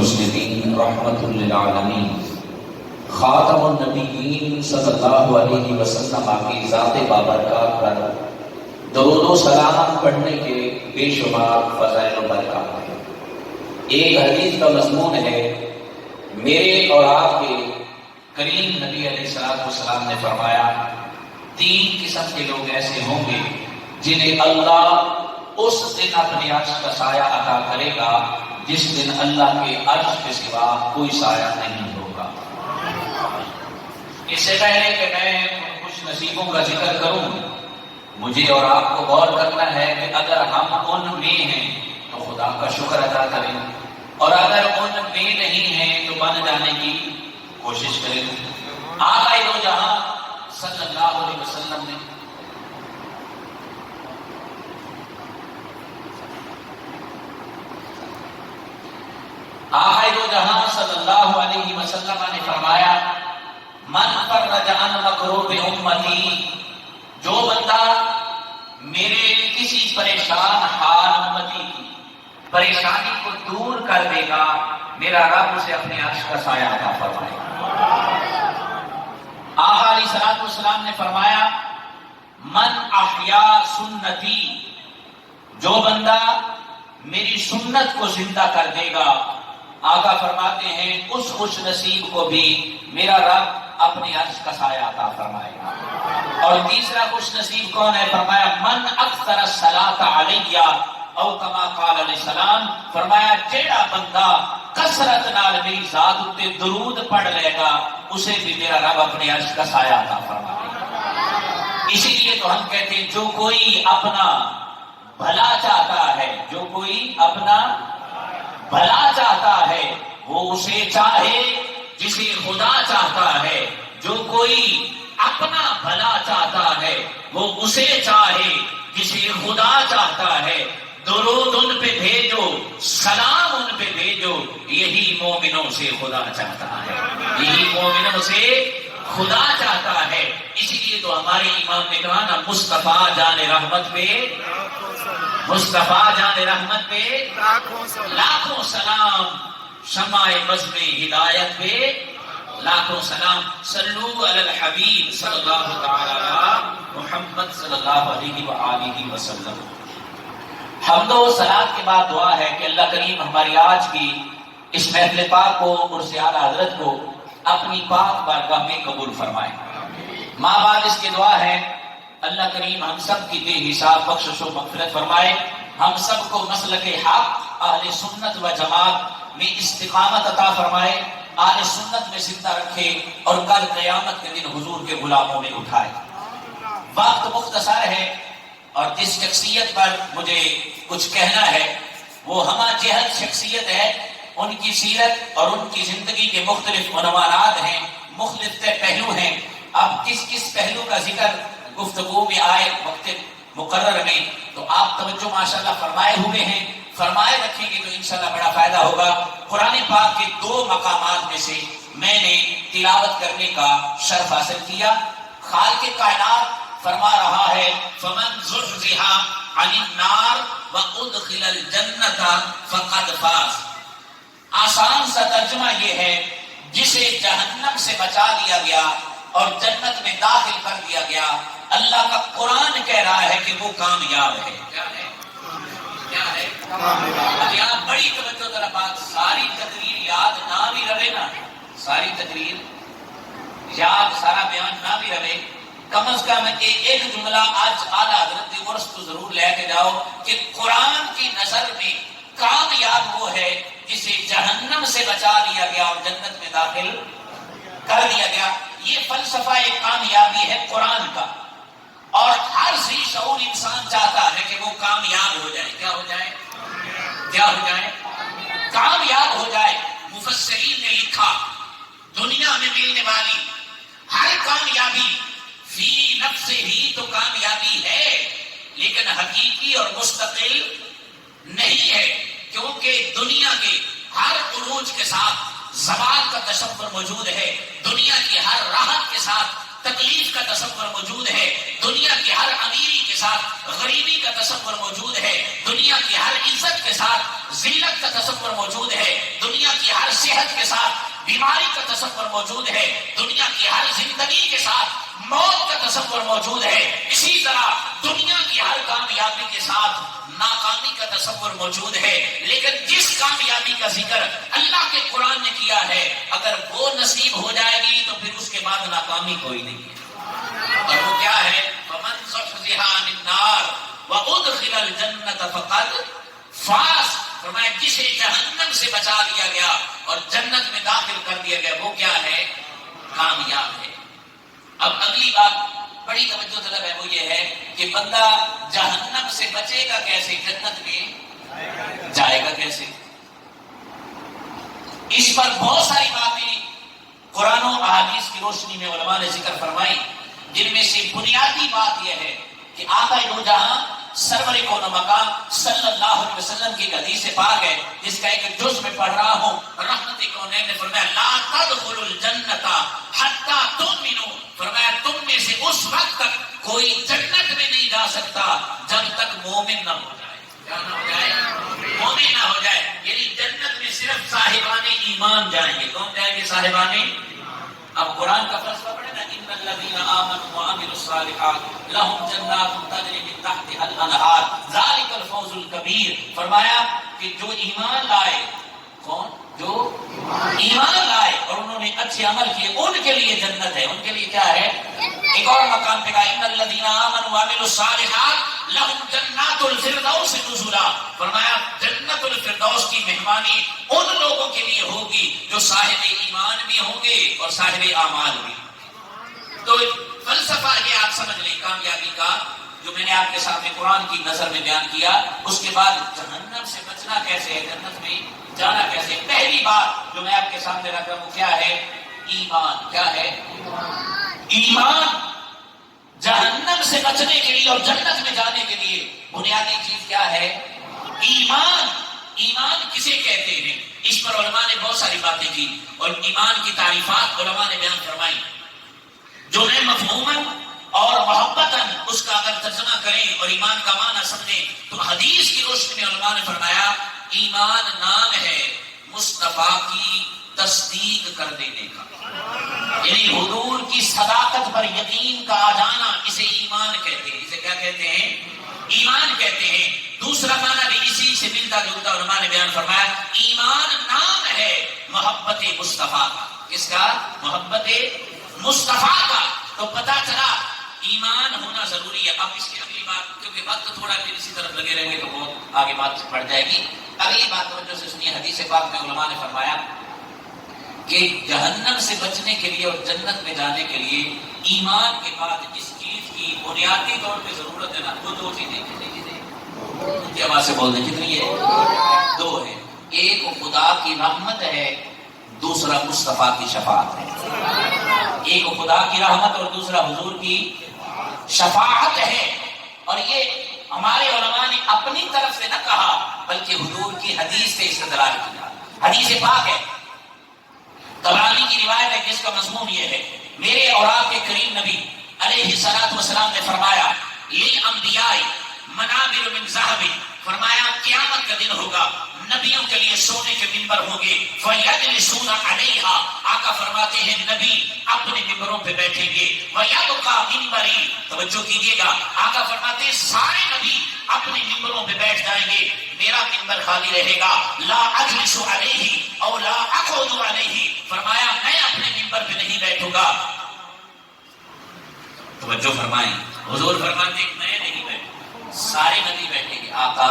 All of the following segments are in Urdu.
المسلمین رحمت للعالمین خاتم النبیین صلی اللہ علیہ وسلم کی ذات بابرکات پر درود و سلام پڑھنے کے بے شمار فضائل و برکات ہیں۔ ایک حدیث کا مضمون ہے، میرے اور آپ کے کریم نبی علیہ السلام نے فرمایا 3 قسم کے لوگ ایسے ہوں گے جنہیں اللہ اس دن اپنے عرش کا سایہ عطا کرے گا جس دن اللہ کے عرش کے سوا کوئی سایہ نہیں ہوگا۔ اس سے پہلے کہ میں کچھ نصیبوں کا ذکر کروں، مجھے اور آپ کو غور کرنا ہے کہ اگر ہم ان میں ہیں تو خدا کا شکر ادا کریں، اور اگر ان میں نہیں ہیں تو بن جانے کی کوشش کریں۔ آقا دو جہاں صلی اللہ علیہ وسلم نے آقا دو جہاں صلی اللہ علیہ وسلم نے فرمایا، من فرج عن مکروب امتی، جو بندہ میرے کسی پریشان حال امتی کی پریشانی کو دور کر دے گا، میرا رب اسے اپنے عرش کا سایہ عطا فرمائے گا۔ آقا علیہ السلام نے فرمایا، من احیا سنتی، جو بندہ میری سنت کو زندہ کر دے گا، آقا فرماتے ہیں اس خوش نصیب کو بھی میرا رب اپنے عرش کا سایہ عطا فرمائے گا۔ اور تیسرا خوش نصیب کون ہے؟ فرمایا من اکثر الصلاۃ علیہ او کما قال علیہ السلام، فرمایا جیڑا بندہ کثرت نال میری ذات اتے درود پڑھ لے گا اسے بھی میرا رب اپنے عرش کا سایہ عطا فرمائے گا۔ اسی لیے تو ہم کہتے ہیں جو کوئی اپنا بھلا چاہتا ہے، جو کوئی اپنا بھلا چاہتا ہے وہ اسے چاہے جسے خدا چاہتا ہے، جو کوئی اپنا بھلا چاہتا ہے وہ اسے چاہے جسے خدا چاہتا ہے۔ درود ان پہ بھیجو، سلام ان پہ بھیجو، یہی مومنوں سے خدا چاہتا ہے، یہی مومنوں سے خدا چاہتا ہے۔ اسی لیے تو ہمارے امام نے کہا نا، مصطفیٰ جان رحمت پہ، مصطفیٰ جان رحمت پہ لاکھوں سلام، شمع بزم ہدایت پہ لاکھوں سلام، صلو علی الحبیب صلی اللہ تعالی علی محمد صلی اللہ علیہ وآلہ وسلم۔ حمد و صلات کے بعد دعا ہے کہ اللہ کریم ہماری آج کی اس محفل پاک کو اور سے اعلیٰ حضرت کو اپنی پاک بارگاہ میں قبول فرمائے۔ ماں بعد اس کی دعا ہے اللہ کریم ہم سب کی بے حساب بخشش و مغفرت فرمائے، ہم سب کو مسلک حق اہل سنت و جماعت میں استقامت عطا فرمائے، اہل سنت میں زندہ رکھے اور کل قیامت کے دن حضور کے غلاموں میں اٹھائے۔ وقت مختصر ہے اور جس شخصیت پر مجھے کچھ کہنا ہے وہ ہمہ جہت شخصیت ہے۔ ان کی سیرت اور ان کی زندگی کے مختلف عنوانات ہیں، مختلف پہلو ہیں۔ اب کس کس پہلو کا ذکر گفتگو میں آئے وقت مقرر میں تو آپ توجہ ماشاءاللہ فرمائے ہوئے ہیں، فرمائے رکھیں گے تو انشاءاللہ بڑا فائدہ ہوگا۔ قرآن پاک کے 2 مقامات میں سے میں نے تلاوت کرنے کا شرف حاصل کیا۔ خالق کائنات فرما رہا ہے، فمن زحزح عن النار وادخل الجنۃ فقد فاز۔ آسان سا ترجمہ یہ ہے، جسے جہنم سے بچا لیا گیا اور جنت میں داخل کر دیا گیا، اللہ کا قرآن کہہ رہا ہے کہ وہ کامیاب ہے۔ کیا ہے؟ کیا ہے؟ اب یہاں بڑی توجہ ذرا بات، ساری تقریر یاد نہ بھی رہے نا، ساری تقریر یاد، سارا بیان نہ بھی رہے، کم از کم ایک جملہ آج اعلیٰ حضرت کے ورث کو ضرور لے کے جاؤ کہ قرآن کی نظر میں کامیاب وہ ہے جسے جہنم سے بچا لیا گیا اور جنت میں داخل کر دیا گیا۔ یہ فلسفہ ایک کامیابی ہے قرآن کا، اور ہر ذی شعور انسان چاہتا ہے کہ وہ کامیاب ہو جائے۔ کیا ہو جائے؟ کیا ہو جائے؟ کامیاب ہو جائے۔ مفسرین نے لکھا، دنیا میں ملنے والی ہر کامیابی فی نفس ہی تو کامیابی ہے، لیکن حقیقی اور مستقل نہیں ہے، کیونکہ دنیا کے ہر عروج کے ساتھ زوال کا تصور موجود ہے، دنیا کی ہر راحت کے ساتھ تکلیف کا تصور موجود ہے، دنیا کی ہر امیری کے ساتھ غریبی کا تصور موجود ہے، دنیا کی ہر عزت کے ساتھ ذلت کا تصور موجود ہے، دنیا کی صحت کے ساتھ بیماری کا تصور موجود ہے، دنیا کی ہر زندگی کے ساتھ موت کا تصور موجود ہے، اسی طرح دنیا کی ہر کامیابی کے ساتھ ناکامی کا تصور موجود ہے، لیکن جس کامیابی کا ذکر اللہ کے قرآن نے کیا ہے اگر وہ نصیب ہو جائے گی تو پھر اس کے بعد ناکامی کوئی نہیں ہے، اور وہ کیا ہے؟ فَمَنْ زُحْزِحَ عَنِ النَّارِ وَأُدْخِلَ الْجَنَّةَ فَقَدْ فَازَ، فرمایا جسے جہنم سے بچا لیا گیا اور جنت میں داخل کر دیا گیا وہ کیا ہے؟ کامیاب ہے۔ اب اگلی بات بڑی توجہ طلب ہے، وہ یہ ہے کہ بندہ جہنم سے بچے گا کیسے، جنت میں جائے گا کیسے؟ اس پر بہت ساری باتیں قرآن و احادیث کی روشنی میں علماء نے ذکر فرمائی، جن میں سے بنیادی بات یہ ہے کہ آقا دو جہاں سرور کون و مقام صلی اللہ علیہ وسلم کی ایک حدیث پاک ہے جس کا ایک جز میں پڑھ رہا ہوں، رحمت کونین نے فرمایا لا تدخلوا الجنت حتی تؤمنوا، فرمایا تم میں سے اس وقت تک کوئی جنت میں نہیں جا سکتا جب تک مومن نہ ہو جائے۔ کیا نہ ہو جائے؟ مومن نہ ہو جائے، یعنی جنت میں صرف صاحبان ایمان جائیں گے۔ کون جائیں گے؟ صاحبان۔ اب قرآن کا فلسفہ پڑھے نا، ان الذین آمنوا وعملوا الصالحات لهم جنات تجری من تحتها الانہار ذلک الفوز الکبیر، فرمایا کہ جو ایمان لائے، کون؟ جو ایمان لائے اور انہوں نے اچھے عمل کیے ان کے لیے جنت ہے۔ ان کے لیے کیا ہے؟ ایک اور مقام پہ کہا ان الذین آمنوا وعملوا الصالحات لهم جنات الفردوس نزلا، فرمایا جنت الفردوس کی مہمانی ان لوگوں کے لیے ہوگی جو صاحب ایمان بھی ہوں گے اور صاحب اعمال بھی۔ تو فلسفہ یہ آپ سمجھ لیں کامیابی کا، جو میں نے آپ کے سامنے قرآن کی نظر میں بیان کیا۔ اس کے بعد جہنم سے بچنا کیسے ہے، جنت میں جانا کیسے؟ پہلی بات جو میں آپ کے سامنے رکھ رہا ہوں کیا ہے؟ ایمان۔ کیا ہے؟ ایمان۔ جہنم سے بچنے کے لیے اور جنت میں جانے کے لیے بنیادی چیز کیا ہے؟ ایمان۔ ایمان کسے کہتے ہیں؟ اس پر علماء نے بہت ساری باتیں کی اور ایمان کی تعریفات علماء نے بیان فرمائی، جو میں مفہوماً اور محبتاً اس کا اگر ترجمہ کریں اور ایمان کا معنی سمجھیں تو حدیث کی روشنی میں علماء نے فرمایا ایمان نام ہے مصطفیٰ کی تصدیق کر دینے کا، یعنی حضور کی صداقت پر یقین کا آ جانا، اسے ایمان کہتے ہیں۔ اسے کیا کہتے ہیں؟ ایمان کہتے ہیں۔ دوسرا معنی بھی اسی سے ملتا جلتا علماء نے بیان فرمایا ایمان نام ہے محبت مصطفیٰ کا۔ کس کا؟ محبت مصطفیٰ کا۔ تو پتہ چلا ایمان ہونا ضروری ہے۔ اب اس کی اگلی بات، کیونکہ وقت تھوڑا پھر اسی طرف لگے رہیں گے تو بہت آگے بات بڑھ جائے گی۔ اگلی بات توجہ سے سنیے، حدیث پاک میں علماء نے فرمایا کہ جہنم سے بچنے کے لیے اور جنت میں جانے کے لیے ایمان کے بعد اس چیز کی بنیادی طور پہ ضرورت ہے نا، وہ دو چیزیں کتنی چیزیں ان کی آواز سے بول دیں، کتنی ہے؟ دو ہے۔ ایک خدا کی رحمت ہے، دوسرا مصطفیٰ کی شفاعت ہے۔ ایک خدا کی رحمت اور دوسرا حضور کی شفاعت ہے، اور یہ ہمارے علماء نے اپنی طرف سے نہ کہا بلکہ حضور کی حدیث سے استدلال کیا۔ حدیث پاک ہے، طبرانی کی روایت ہے جس کا مضمون یہ ہے میرے اور آپ کے کریم نبی علیہ الصلوۃ والسلام نے فرمایا للانبیاء منابر من ذهب، فرمایا قیامت کا دن ہوگا، نبیوں کے لیے سونے کے منبر ہوں گے، فیجلسون علیہا، آقا فرماتے ہیں نبی اپنے منبروں پہ بیٹھیں گے، ویبقى منبری، توجہ کیجیے گا، آقا فرماتے ہیں سارے نبی اپنے منبروں پہ بیٹھ جائیں گے، میرا منبر خالی رہے گا، لا اجلس علیہ او لا اقعد علیہ، فرمایا میں اپنے منبر پہ نہیں بیٹھوں گا۔ توجہ فرمائیں، حضور فرماتے ہیں میں نہیں بیٹھوں، سارے نبی بیٹھیں گے۔ آقا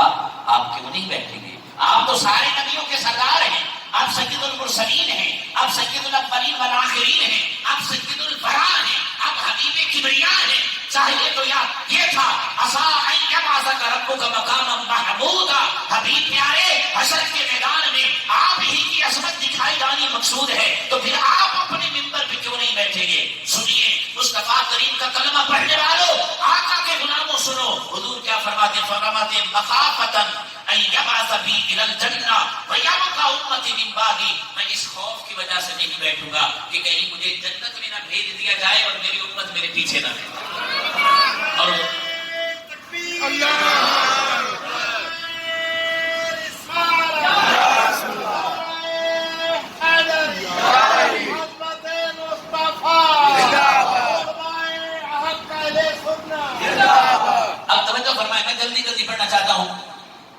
آپ کیوں نہیں بیٹھیں گے؟ آپ تو سارے نبیوں کے سردار ہیں، آپ سید المرسلین ہیں، آپ سید الاولین والآخرین ہیں، آپ سید البراء ہیں، آپ حبیب کبریا ہیں، چاہیے تو یہ تھا عسیٰ ان یبعثک ربک مقاما محمودا، حبیب پیارے حشر کے میدان میں آپ ہی کی عظمت دکھائی جانی مقصود ہے، تو پھر آپ اپنے منبر پہ کیوں نہیں بیٹھیں گے؟ سنیے مصطفیٰ کریم کا کلمہ پڑھنے والوں، آقا کے غلاموں سنو، حضور کیا فرماتے؟ فرماتے مخافتا ان یبعث بی الی الجنہ ویبقى امتی من بعدی، میں اس خوف کی وجہ سے نہیں بیٹھوں گا کہ کہیں مجھے جنت میں نہ بھیج دیا جائے اور میری امت میرے پیچھے نہ رہے۔ اور چاہتا ہوں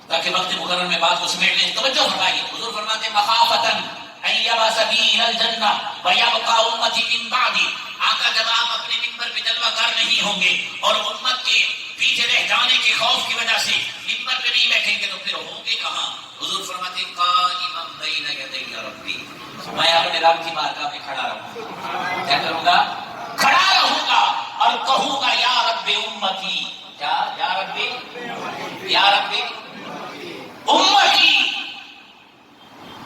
تاکہ وقت مقرر میں بات کو سمیٹ لیں. توجہ فرمائیے. حضور فرماتے ہیں مخافتن ان یبعث بی الی الجنہ ویبقى امتی من بعدی. آقا جب آپ اپنے منبر پہ جلوہ گر نہیں ہوں گے اور امت کے پیچھے رہ جانے کے خوف کی وجہ سے منبر پہ نہیں بیٹھیں گے تو پھر ہوں گے کہاں؟ حضور فرماتے ہیں قائما بین یدی ربی. میں اپنے رب کی بارگاہ میں کھڑا رہوں گا. کیا کروں گا؟ کھڑا رہوں گا اور کہوں گا یا رب امتی. کیا؟ یا رب امتی.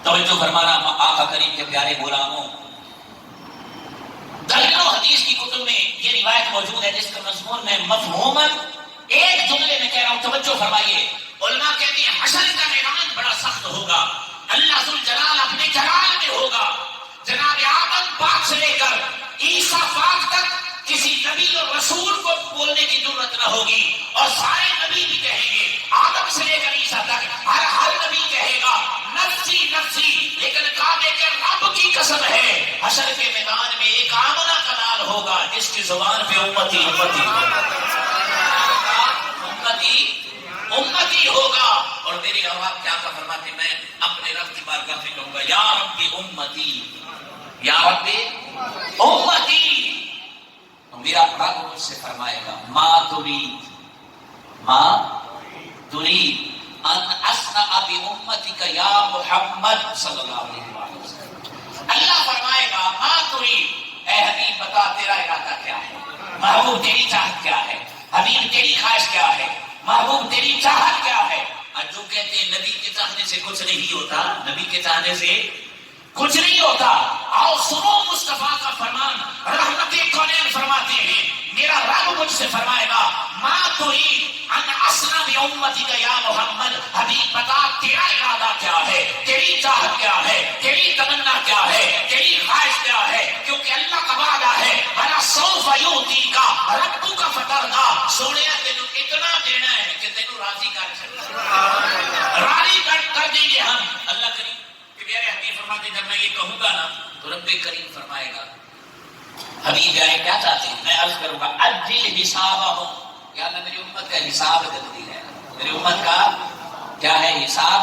توجہ فرمانا. آقا کریم کے پیارے غلاموں، درجنوں حدیث کی کتب میں یہ روایت موجود ہے جس کا مضمون میں مفہوماً ایک جملے میں کہہ رہا ہوں. توجہ فرمائیے. علماء کہتے ہیں حشر کا میدان بڑا سخت ہوگا. اللہ ذوالجلال اپنے جلال میں ہوگا. جناب آدم پاک سے لے کر عیسیٰ پاک تک کسی نبی اور رسول کو بولنے کی ضرورت نہ ہوگی اور سارے نبی بھی کہیں گے. آدم سے لے کر عیسیٰ تک ہر نبی کہے گا نفسی نفسی. لیکن کعبے کے رب کی قسم ہے حشر کے میدان میں ایک آمنہ کا نام ہوگا جس کی زبان پہ امتی امتی امتی ہوگا. اور میری آواز کیا کا فرماتے میں اپنے رب کی بارگاہ میں کہوں گا یا رب امتی یا رب امتی. میرا رب مجھ سے فرمائے گا ما ترید ان اصنع بامتک یا محمد صلی اللہ علیہ وسلم. اللہ فرمائے گا ما ترید، اے حبیب بتا تیرا ارادہ کیا ہے، محبوب تیری چاہت کیا ہے، حبیب تیری خواہش کیا ہے، محبوب تیری چاہت کیا ہے. اور جو کہتے ہیں نبی کے چاہنے سے کچھ نہیں ہوتا، نبی کے چاہنے سے کچھ نہیں ہوتا. آؤ سنو مصطفیٰ کا فرمان. رحمت کونین فرماتے ہیں میرا رب مجھ سے فرمائے گا ما ترید ان اصنع بامتک یا محمد. حبیب بتا تیرا ارادہ کیا ہے، تیری چاہت کیا ہے، تیری تمنا کیا ہے، تیری خواہش کیا ہے. کیونکہ اللہ کا وعدہ ہے بلا سوف یعطیک ربک فترضی. سونے تینوں اتنا دینا ہے کہ تینوں راضی کر دیں گے ہم. اللہ کریم میرے حبیب فرماتے جب میں یہ کہوں گا نا تو رب کریم فرمائے گا حبیب آئے کیا چاہتے ہیں؟ میں عرض کروں گا اجل حسابہم. یا اللہ میری امت کا حساب جلدی ہے، میری امت کا کیا ہے حساب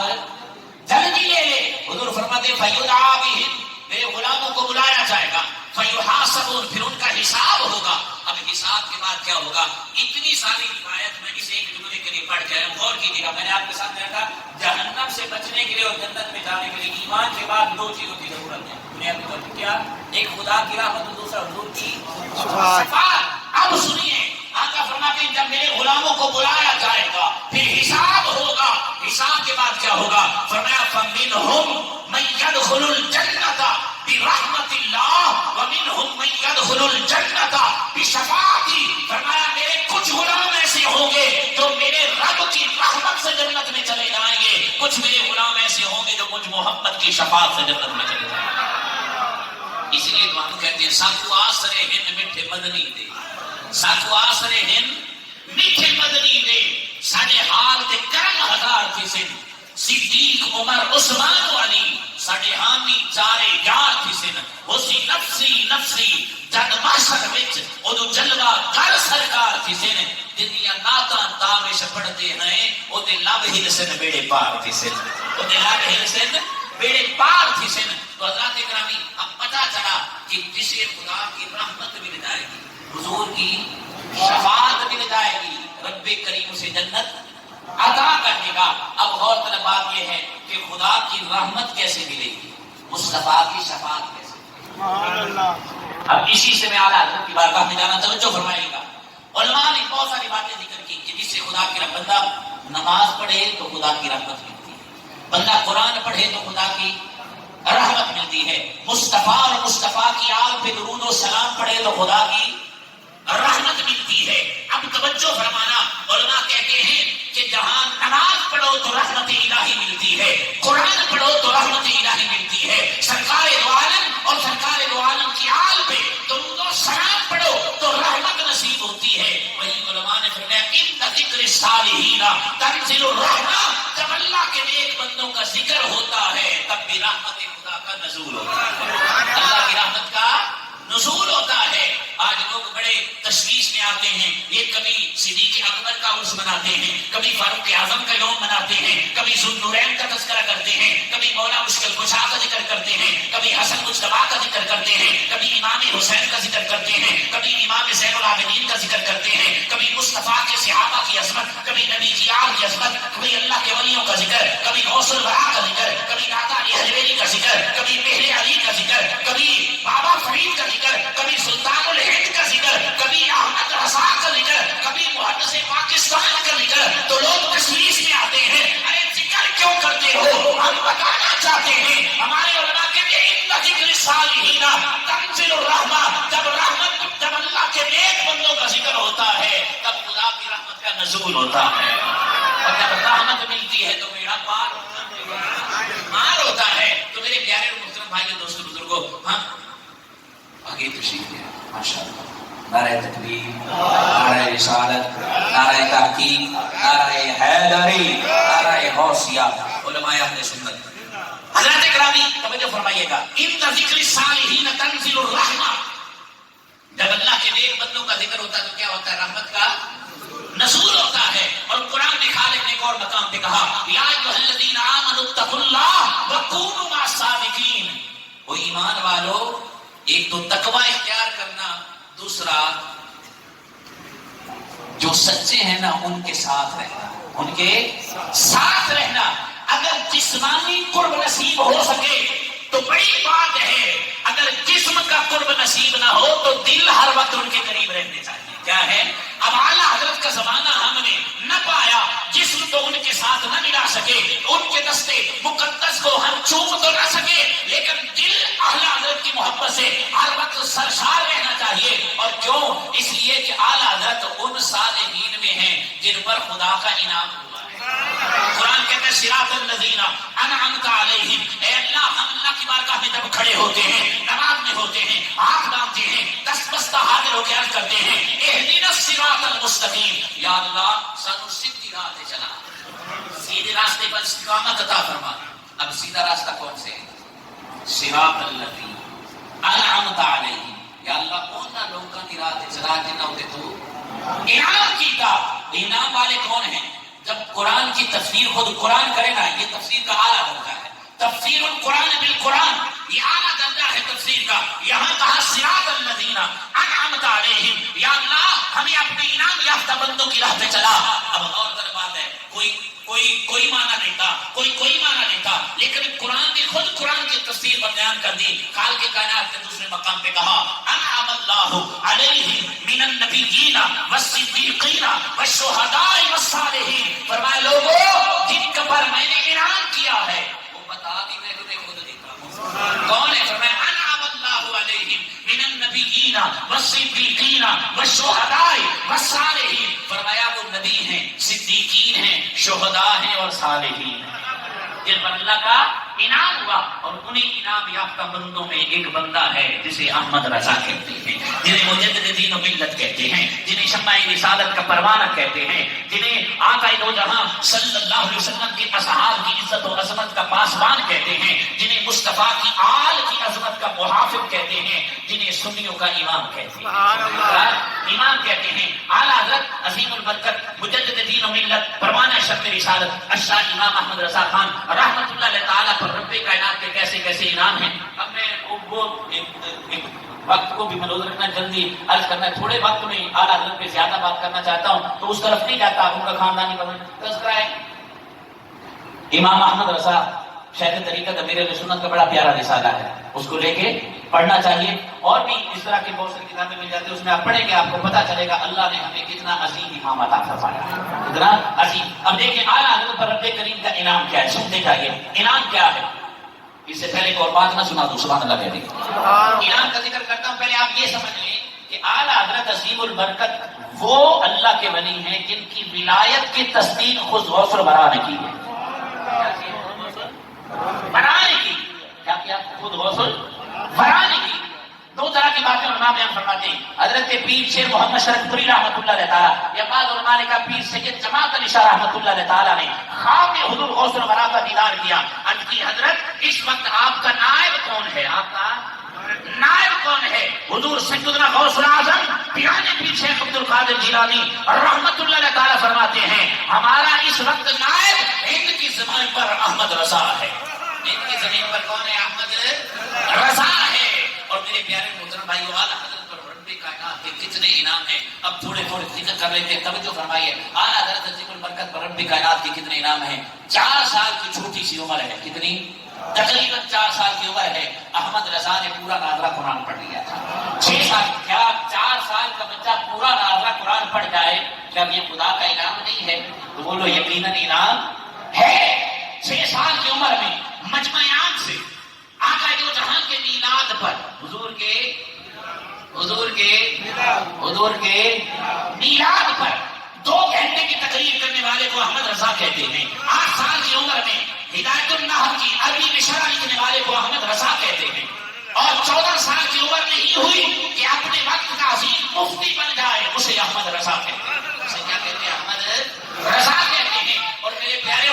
جلدی لے لے. حضور فرماتے ہیں فیدعا بہم، میرے غلاموں کو بلایا جائے گا. فیحاسبون، پھر ان کا حساب ہوگا. اب حساب کے بعد کیا ہوگا؟ اتنی ساری روایت میں اس ایک جملے کے لیے پڑھ کے آیا ہوں، غور کیجیے گا. میں نے آپ کے ساتھ کہا تھا جہنم سے بچنے کے لیے اور جنت میں جانے کے لیے ایمان کے بعد دو چیزوں کی ضرورت ہے دنیا کی طرف. کیا؟ ایک خدا کی رحمت اور دوسرا حضور کی شفاعت. اب سنیے آقا فرماتے ہیں جب میرے غلاموں کو بلایا جائے گا پھر حساب ہوگا. حساب کے بعد کیا ہوگا؟ فرمایا فَمِنْهُمْ مَنْ يَدْخُلُ الْجَنَّةَ بِرَحْمَةِ اللَّهِ وَمِنْهُمْ مَنْ يَدْخُلُ الْجَنَّةَ بِشَفَاعَتِي. فرمایا میرے کچھ غلام ایسے ہوں گے جو میرے رب کی رحمت سے جنت میں چلے جائیں گے، کچھ میرے غلام ایسے ہوں گے جو مجھ محمد کی شفاعت سے جنت میں چلے جائیں گے. اس لیے تو ہم کہتے ہیں ساتو آسر ہند میٹھے مدنی دے، ساتو آسر ہند میٹھے مدنی دے. ساڑھے حال دے کرم ہزار تھی سن صدیق عمر عثمان والی ساڑھے حامی چارے یار تھی سن. وہ سی نفسی نفسی جد محشر وچ ادو جلوہ گر سرکار تھی سن. جنیاں ناتاں تابش پڑھتے ہیں او دے لب ہل سن بیڑے پار تھی سن، او دے لب ہل سن بیڑے پار تھی سن. تو حضرات اکرامی اب پتہ چلا کہ جسے خدا کی رحمت مل جائے گی، حضور کی شفاعت مل جائے گی، رب کریم اسے جنت عطا کر دے گا. اب غور طلب بات یہ ہے کہ خدا کی رحمت کیسے ملے گی، مصطفیٰ کی شفاعت کیسے ملے گی. اب اسی سے میں اعلیٰ حضرت کی بارگاہ میں جانا توجہ فرمائے گا. علماء نے بہت ساری باتیں ذکر کی کہ جس سے خدا کی رحمت، بندہ نماز پڑھے تو خدا کی رحمت ملتی ہے، بندہ قرآن پڑھے تو خدا کی رحمت ملتی ہے، مصطفیٰ اور مصطفیٰ کی آل پہ درود و سلام پڑھے تو خدا کی رحمت ملتی ہے. اب توجہ فرمانا، علماء کہتے ہیں کہ جہاں نماز پڑھو تو رحمت الہی ملتی ہے، قرآن پڑھو تو رحمت الہی ملتی ہے، سرکار دو عالم اور سرکار دو عالم کی آل پہ درود و سلام پڑھو تو رحمت نصیب ہوتی ہے. وہی علماء نے فرمایا ان ذکر الصالحین تنزل الرحمہ، جب اللہ کے نیک بندوں کا ذکر ہوتا ہے تب بھی رحمت خدا کا نزول ہوتا ہے، اللہ کی رحمت کا نزول ہوتا ہے. آج لوگ بڑے تشویش میں آتے ہیں، یہ کبھی صدیق اکبر کا عرس مناتے ہیں، کبھی فاروق اعظم کا یوم مناتے ہیں، کبھی ذوالنورین کا تذکرہ کرتے ہیں، کبھی مولا مشکل کشا کا ذکر کرتے ہیں، کبھی حسن مجتبی کا ذکر کرتے ہیں، کبھی امام حسین کا ذکر کرتے ہیں، کبھی امام زین العابدین کا ذکر کرتے ہیں، کبھی مصطفیٰ کے صحابہ کی عظمت، کبھی نبی کی آل کی عظمت، کبھی اللہ کے ولیوں کا ذکر، کبھی غوث الورا کا ذکر، کبھی داتا علی حجویری کا ذکر، کبھی مہر علی کا ذکر، کبھی بابا فرید کا ذکر، کبھی سلطان الہند کا ذکر، کبھی احمد رضا کا ذکر، کبھی محدث پاکستان کا ذکر. تو لوگ تشویش میں آتے ہیں، ارے ذکر کیوں کرتے ہو؟ ہم بتانا چاہتے ہیں، ہمارے علماء کہتے ہیں ان ذکر الصالحین تنزل الرحمہ. جب اللہ کے نیک بندوں کا ذکر ہوتا ہے تب خدا کی رحمت کا نزول ہوتا ہے، اور جب رحمت ملتی ہے تو میرا مار ہوتا ہے. تو میرے پیارے اور محترم بھائی دوستوں بزرگوں، ہم آگے تشریف لے آئے. ماشاءاللہ، نعرہ تکبیر، نعرہ رسالت، نعرہ تحقیق، نعرہ حیدری، نعرہ غوثیہ. علماء اہل سنت حضرات اکرامی توجہ فرمائیے گا، ان ذکر الصالحین تنزل الرحمہ. جب اللہ کے نیک بندوں کا ذکر ہوتا ہے تو کیا ہوتا ہے؟ رحمت کا نزول ہوتا ہے. اور قرآن میں خالق نے ایک اور مقام پہ کہا، یا ایھا الذین آمنوا اتقوا اللہ وکونوا مع الصادقین. وہ ایمان والو، ایک تو تقوی اختیار کرنا، دوسرا جو سچے ہیں نا ان کے ساتھ رہنا، ان کے ساتھ رہنا. اگر جسمانی قرب نصیب ہو سکے تو بڑی بات ہے، اگر جسم کا قرب نصیب نہ ہو تو دل ہر وقت ان کے قریب رہنے چاہیے. کیا ہے؟ اب اعلیٰ حضرت کا زمانہ ہم نے نہ پایا، جسم تو ان کے ساتھ نہ ملا سکے، ان کے دستے مقدس کو ہم چوم تو نہ سکے، لیکن دل اعلیٰ حضرت کی محبت سے ہر وقت سرشار رہنا چاہیے. اور کیوں؟ اس لیے کہ اعلیٰ حضرت ان صالحین میں ہیں جن پر خدا کا انعام ہوا ہے. قرآن کہتے ہیں صراط الذین انعمت علیہم. اے اللہ، ہم اللہ کی بارگاہ میں جب کھڑے ہوتے ہیں، نماز میں ہوتے ہیں، ہاتھ باندھتے ہیں، دست بستہ حاضر ہو کے عرض کرتے ہیں اہدنا الصراط المستقیم. یا اللہ سانو سیدھی راہ پہ چلا، سیدھے راستے پر استقامت عطا فرما. اب سیدھا راستہ کون سے ہے؟ صراط الذین انعمت علیہم. یا اللہ انہاں لوکاں دی راہ تے چلا جنہاں تے تو انعام کیتا. انعام والے کون ہیں؟ جب قرآن کی تفسیر خود قرآن کرے نا، یہ تفسیر کا اعلیٰ درجہ ہے. تفسیر القرآن بالقرآن، یہ اعلیٰ درجہ ہے تفسیر کا. یہاں کہا صراط الذین انعمت علیہم. یا اللہ ہمیں اپنے انعام یافتہ بندوں کی راہ پہ چلا. اب اور طرح بات ہے، کوئی معنی لیتا، کوئی معنی لیتا، لیکن قرآن نے خود قرآن کی تفسیر پر بیان کر دی. خالق کے کائنات کے دوسرے مقام پہ کہا انعم اللہ علیہم من النبیین والصدیقین والشہداء والصالحین. فرمایا لوگوں جن پر میں نے انعام کیا ہے وہ بتا دی، میں تمہیں خود دیتا ہوں. کون ہے؟ فرمایا انعم اللہ علیہم من النبیین والصدیقین والشہداء والصالحین. فرمایا وہ نبی ہیں، صدیقین ہیں، شہداء ہیں اور صالحین ہیں جن پر اللہ کا انعام ہوا. اور انہیں انعام یافتہ بندوں میں ایک بندہ ہے جسے احمد رضا کہتے ہیں، جنہیں مجدد دین و ملت کہتے ہیں، جنہیں شمع رسالت کا پروانہ کہتے ہیں، جنہیں آقا دو جہاں صلی اللہ علیہ وسلم کے اصحاب کی عزت و عظمت کا پاسبان کہتے ہیں، جنہیں مصطفیٰ کی آل کی عظمت کا محافظ کہتے ہیں، جنہیں سنیوں کا امام کہتے ہیں، امام کہتے ہیں. اعلیٰ حضرت عظیم البرکت مجدد دین و ملت پروانہ شمع رسالت اشرا امام احمد رضا خان رحمت اللہ تعالیٰ پر رب کائنات کے کیسے کیسے انعام ہیں. اب میں وہ ایک وقت کو بھی محفوظ رکھنا، جلدی عرض کرنا ہے، تھوڑے وقت میں اعلیٰ حضرت پہ زیادہ بات کرنا چاہتا ہوں تو اس طرف نہیں جاتا. ان کا خاندانی تذکرہ ہے. امام احمد رضا شیخ طریقت امیر اہل سنت کا بڑا پیارا رسالہ ہے، اس کو لے کے پڑھنا چاہیے. اور بھی اس طرح کی بہت ساری کتابیں مل جاتی ہیں، اس میں آپ پڑھیں گے آپ کو پتا چلے گا اللہ نے ہمیں کتنا عظیم امام عطا فرمایا، کتنا عظیم. اب دیکھیں اعلیٰ حضرت پر رب کریم کا انعام کیا ہے، سنتے جائیے. انعام کیا ہے؟ اس سے پہلے ایک اور بات نہ سنا دوں، سبحان اللہ کہہ دیں. انعام کا ذکر کرتا ہوں، پہلے آپ یہ سمجھ لیں کہ اعلیٰ حضرت عظیم البرکت وہ اللہ کے ولی ہیں جن کی ولایت کی تصدیق خود غوث الورا نے کی ہے. بنانے کی کیا خود غوث الورا نے کی. دو طرح کی باتیں علماء بیان فرماتے ہیں. حضرت پیر شیر محمد شرف پوری رحمۃ اللہ علیہ تعالیٰ یا بعض علماء نے کہا پیر سید جماعت علی شاہ رحمۃ اللہ علیہ تعالیٰ نے خواب میں حضور غوث الورا کا دیدار کیا. عرض کی حضرت اس وقت آپ کا نائب کون ہے؟ آپ کا نائب کون ہے؟ حضور سیدنا غوث الاعظم پیرانے پیر شیخ عبد القادر جیلانی رحمت اللہ تعالی فرماتے ہیں ہمارا اس وقت نائب ہند کی زمین پر احمد رضا ہے. ہند کی زمین پر کون ہے؟ احمد رضا ہے. اور میرے پیارے محترم بھائیو، اعلیٰ حضرت پر رب کائنات کے کتنے انعام ہیں. اب تھوڑے تھوڑے ذکر کر رہے تھے، توجہ فرمائیے. اعلیٰ حضرت عظیم البرکت پر رب کائنات کے کتنے انعام ہیں. 4 سال کی چھوٹی سی عمر ہے. کتنی؟ تقریباً 4 سال کی عمر ہے. احمد رضا نے پورا ناظرہ قرآن پڑھ لیا تھا. 6 سال کیا 4 سال کا بچہ پورا ناظرہ قرآن پڑھ جائے، کیا یہ خدا کا انعام نہیں ہے؟ تو بولو یقیناً انعام ہے. 6 سال کی عمر میں مجمع عام سے آقا دو جہاں کے میلاد پر حضور کے میلاد پر 2 گھنٹے کی تقریر کرنے والے کو احمد رضا کہتے ہیں. 8 سال کی عمر میں ہدایت النحو کی عربی میں شرح لکھنے والے کو احمد رضا کہتے ہیں. اور 14 سال کی عمر میں ہی ہوئی کہ اپنے وقت کا عظیم مفتی بن جائے، اسے احمد رضا کہتے ہیں. اسے کیا کہتے ہیں؟ احمد رضا کہتے ہیں. اور میرے پیارے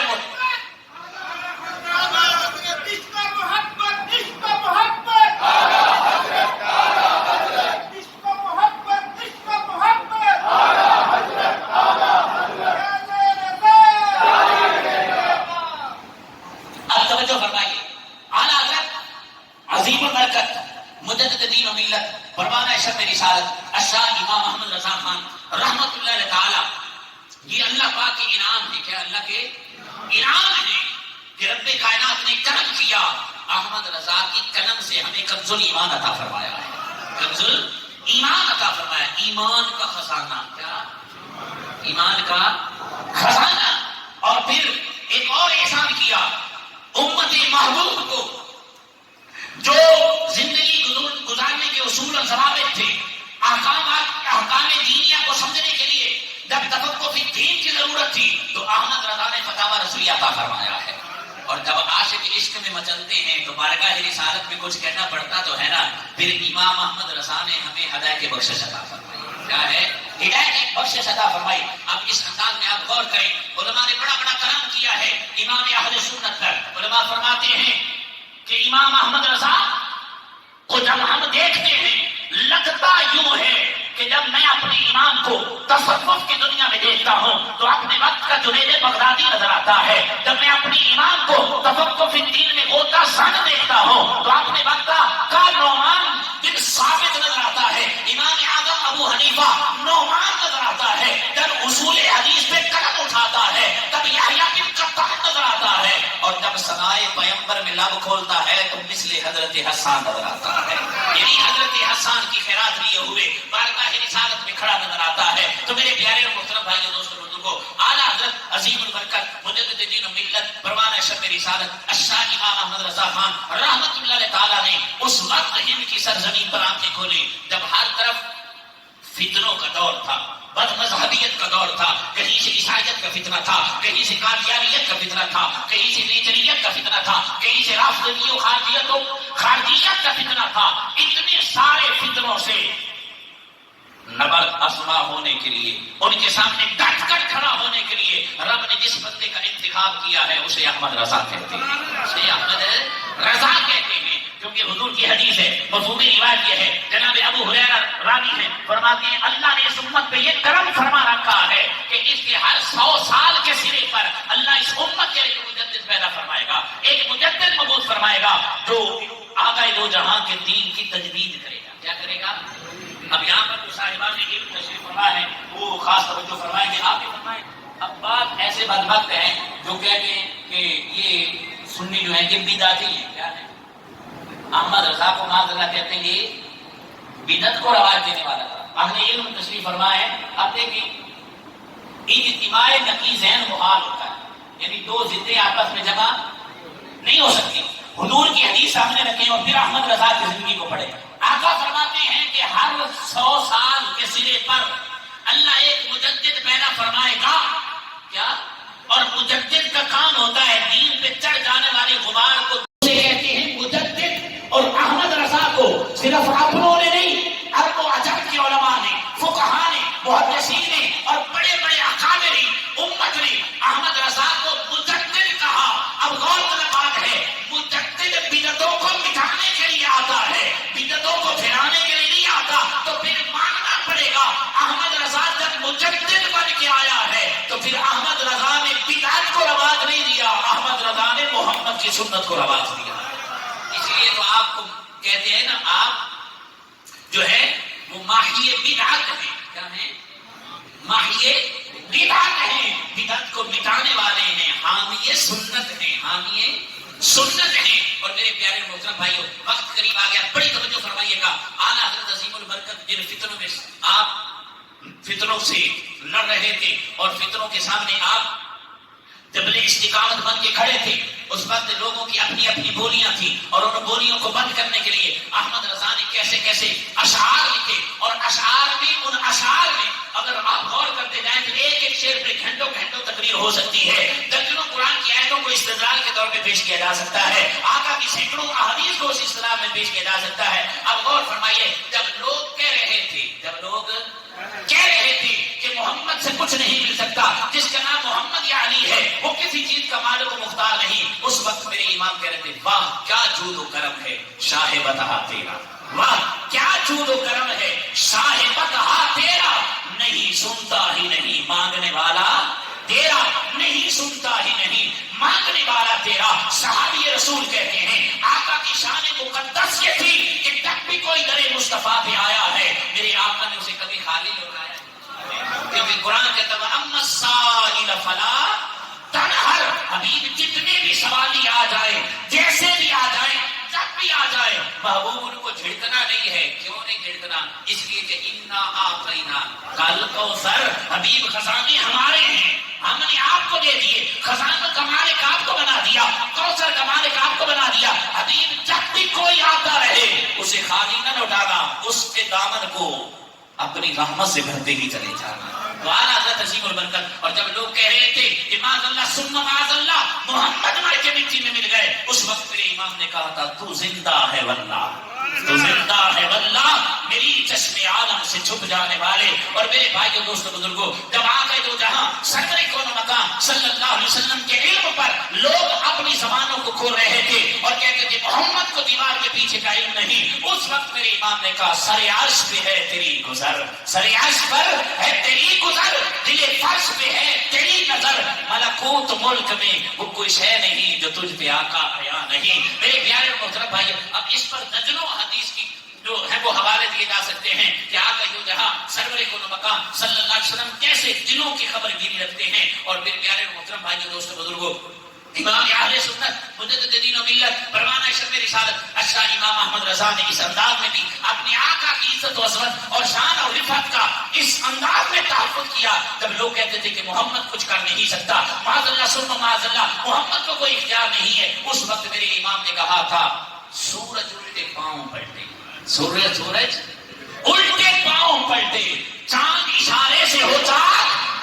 مجدد دین و ملت پروانہ شب رسالت الشاہ امام احمد رضا خان رحمت اللہ تعالی، یہ اللہ پاک کے انعام ہے. کیا اللہ کے انعام ہے کہ رب کائنات نے کرم کیا. احمد رضا کی قلم سے ہمیں کنز ایمان عطا فرمایا ہے. کنز ایمان عطا فرمایا. ایمان کا خزانہ. کیا؟ ایمان کا خزانہ. اور پھر ایک اور احسان کیا امت محبوب کو، جو زندگی گزارنے کے اصول اور ضوابط تھے، احکام دینیہ کو سمجھنے کے لیے جب تفقہ فی الدین کی ضرورت تھی تو احمد رضا نے فتاوی رسولی عطا فرمایا ہے. اور جب عاشق عشق میں مچلتے ہیں تو بارگاہ رسالت میں کچھ کہنا پڑتا تو ہے نا. پھر امام احمد رضا نے ہمیں ہدایت کی بخشش عطا فرمائی. کیا ہے؟ ہدایت کی بخشش عطا فرمائی. اب اس انداز میں آپ غور کریں، علماء نے بڑا بڑا کرم کیا ہے امام اہل سنت پر. علماء فرماتے ہیں کہ امام احمد رضا کو جب ہم دیکھتے ہیں لگتا یوں ہے کہ جب میں اپنے امام کو تصوف کی دنیا میں دیکھتا ہوں تو اپنے وقت کا جنید بغدادی نظر آتا ہے. جب میں اپنے امام کو تفقہ فی الدین میں غوطہ زن دیکھتا ہوں تو اپنے وقت کا نعمان بن ثابت نظر آتا ہے. امام اعظم ابو حنیفہ نعمان نظر آتا ہے. جب اصول حدیث پہ قلم اٹھاتا ہے تب یحییٰ بن قطان نظر آتا ہے. اور جب ثنائے پیغمبر میں لب کھولتا ہے تو مثل حضرت حسان نظر آتا ہے. یعنی حضرت حسان کی خیرات لیے ہوئے بارگاہ رسالت میں کھڑا نظر آتا ہے. تو میرے پیارے اور محترم بھائیو، دوستو، بزرگوں، اعلیٰ حضرت عظیم البرکت مجدد دین و ملت پروانہ شب رسالت الشاہ امام احمد رضا خان رحمت اللہ تعالی نے اس وقت ہند کی سرزمین پر آنکھیں کھولی جب ہر طرف فتنوں کا دور تھا، بد مذہبیت کا دور تھا. کہیں سے عیسائیت کا فتنہ تھا، کہیں سے قادیانیت کا فتنہ تھا، کہیں سے نیچریت کا فتنہ تھا، کہیں سے رافضیت و خارجیت کا فتنہ تھا. اتنے سارے فتنوں سے نبرد اسما ہونے کے لیے، ان کے سامنے ڈٹ کر کھڑا ہونے کے لیے رب نے جس بندے کا انتخاب کیا ہے اسے احمد رضا کہتے ہیں. اسے احمد رضا کہتے ہیں کیونکہ حضور کی حدیث ہے، مفہوم روایت یہ ہے، جناب ابو ہریرہ راوی ہیں، فرماتے ہیں اللہ نے اس امت پہ یہ کرم فرما رکھا ہے کہ اس کے ہر 100 سال کے سرے پر اللہ اس امت کے لیے مجدد پیدا فرمائے گا. ایک مجدد مبعوث فرمائے گا جو آقا دو جہاں کے دین کی تجدید کرے گا. کیا کرے گا؟ اب یہاں پر جو صاحبان نے یہ تشریف فرما ہے وہ خاص توجہ فرمائیں گے. آپ بھی فرمائیں. اب بات ایسے بدبخت ہیں جو کہتے ہیں کہ یہ سنی جو ہے یہ بدعتی ہیں. کیا ہے؟ احمد رضا کو معاذ اللہ کہتے ہیں یہ بدعت کو رواج دینے والا تھا. اہل علم تشریف فرما ہے. اب دیکھیں اجتماع نقیضین محال ہوتا ہے، یعنی 2 ضدیں آپس میں جمع نہیں ہو سکتی. حضور کی حدیث سامنے رکھیں اور پھر احمد رضا کی زندگی کو پڑھیں. آقا فرماتے ہیں کہ ہر 100 سال کے سرے پر اللہ ایک مجدد پیدا فرمائے گا. کیا؟ اور مجدد کا کام ہوتا ہے دین پہ چڑھ جانے والے غبار کو کہتے ہیں مجدد. اور احمد رضا کو صرف اپنوں نے نہیں، عرب و عجم کے علماء نے، فقہا نے، محدثین نے اور بڑے بڑے اکابر امت نے احمد رضا کو مجدد کہا. اب غور والا بات ہے، مجدد بدعتوں کو مٹانے کے لیے آتا ہے، بدعتوں کو پھیلانے کے لیے نہیں آتا. تو پھر ماننا پڑے گا کی سنت کو رواج دیا. اس لیے تو آپ کو کہتے ہیں نا، آپ جو ہے وہ ماہی بدعت ہیں. کیا ہیں؟ ماہی بدعت ہیں، بدعت کو مٹانے والے ہیں، حامی سنت ہیں، حامی سنت ہیں. اور میرے پیارے محترم بھائیوں، وقت قریب آ گیا، بڑی توجہ فرمائیے گا. اعلیٰ حضرت عظیم البرکت جن فتنوں میں آپ فتنوں سے لڑ رہے تھے اور فتنوں کے سامنے آپ جبل استقامت بن کے کھڑے تھے، اس وقت لوگوں کی اپنی اپنی بولیاں تھیں، اور ان بولیوں کو بند کرنے کے لیے احمد رضا نے کیسے کیسے اشعار لکھے. اور اشعار میں، ان اشعار میں اگر آپ غور کرتے جائیں تو ایک ایک شعر پہ گھنٹوں گھنٹوں تقریر ہو سکتی ہے. درجنوں قرآن کی آیتوں کو استدلال کے طور پہ پیش کیا جا سکتا ہے، آقا کی سینکڑوں احادیث کو اس اصطلاح میں پیش کیا جا سکتا ہے. اب غور فرمائیے، جب لوگ کہہ رہے تھے، جب لوگ کہہ رہے تھے کہ محمد سے کچھ نہیں مل سکتا، جس کا نام محمد یا علی ہے وہ کسی چیز کا مالک و مختار نہیں، اس وقت میرے امام کہہ رہے تھے واہ کیا جود و کرم ہے شاہ بتہا تیرا، واہ کیا جود و کرم ہے شاہ بتہا تیرا، نہیں سنتا ہی نہیں مانگنے والا تیرا، نہیں سنتا ہی نہیں مانگنے والا تیرا. صحابی رسول کہتے ہیں آقا کی شان مقدس یہ تھی کہ جب بھی کوئی در مصطفیٰ پہ آیا ہے میرے آقا نے اسے کبھی خالی لوٹایا، کیونکہ قرآن کہتا ہے اما السائل فلا تنہر، حبیب جتنے بھی سوالی آ جائے، جیسے بھی آ جائے، جب بھی آ جائے، محبوب ان کو جھڑکنا نہیں ہے. کیوں نہیں جھڑکنا؟ اس لیے کہ انا اعطینا کل کوثر، حبیب خزانے ہمارے ہیں، ہم نے آپ کو دے دیے، خزانہ کا مالک آپ کو بنا دیا، کوثر کا مالک آپ کو بنا دیا. حبیب جب بھی کوئی آتا رہے اسے خالی نہ لوٹانا، اس کے دامن کو اپنی رحمت سے بھرتے ہی چلے جانا. تو اعلیٰ حضرت عظیم البرکت، اور جب لوگ کہہ رہے تھے کہ معاذ اللہ ثم معاذ اللہ محمد مر کے مٹی میں مل گئے، اس وقت میرے امام نے کہا تھا تو زندہ ہے واللہ، تو زندہ ہے واللہ، میری چشم عالم سے چھپ جانے والے. اور میرے بھائیو دوستو بزرگوں، جب آقا دو جہاں سرور کون و مقام صلی اللہ علیہ وسلم کے علم پر لوگ اپنی زبانوں کو کھول رہے تھے اور کہتے تھے محمد کو دیوار کے پیچھے کا علم نہیں، اس وقت میرے امام نے کہا سر عرش پہ ہے تیری گزر، سر عرش پر ہے تیری گزر، دل فرش پہ ہے تیری نظر، ملکوت ملک میں وہ کوئی شے نہیں جو تجھ پہ آقا حیا نہیں. میرے پیارے محترم بھائیو، اب اس پر درجنوں حدیث کی جو ہے وہ حوالے دیے جا سکتے ہیں کہ آقا جو جہاں سرور کون مقام صلی اللہ علیہ وسلم کیسے دلوں کی خبر گیری رکھتے ہیں. اور میرے پیارے محترم بھائیو دوستو بزرگوں، امام اہل سنت مجدد دین و ملت پروانہ شرم رسالت اشرا امام احمد رضا نے اس انداز میں بھی اپنے آقا کی عزت و عظمت اور شان اور رفعت کا اس انداز میں تحفظ کیا. جب لوگ کہتے تھے کہ محمد کچھ کر نہیں سکتا، معاذ اللہ ثم معاذ اللہ، محمد کو کوئی اختیار نہیں ہے، اس وقت میرے امام نے کہا تھا سورج الٹے پاؤں پلٹے، سورج الٹے پاؤں پلٹے، چاند اشارے سے ہوتا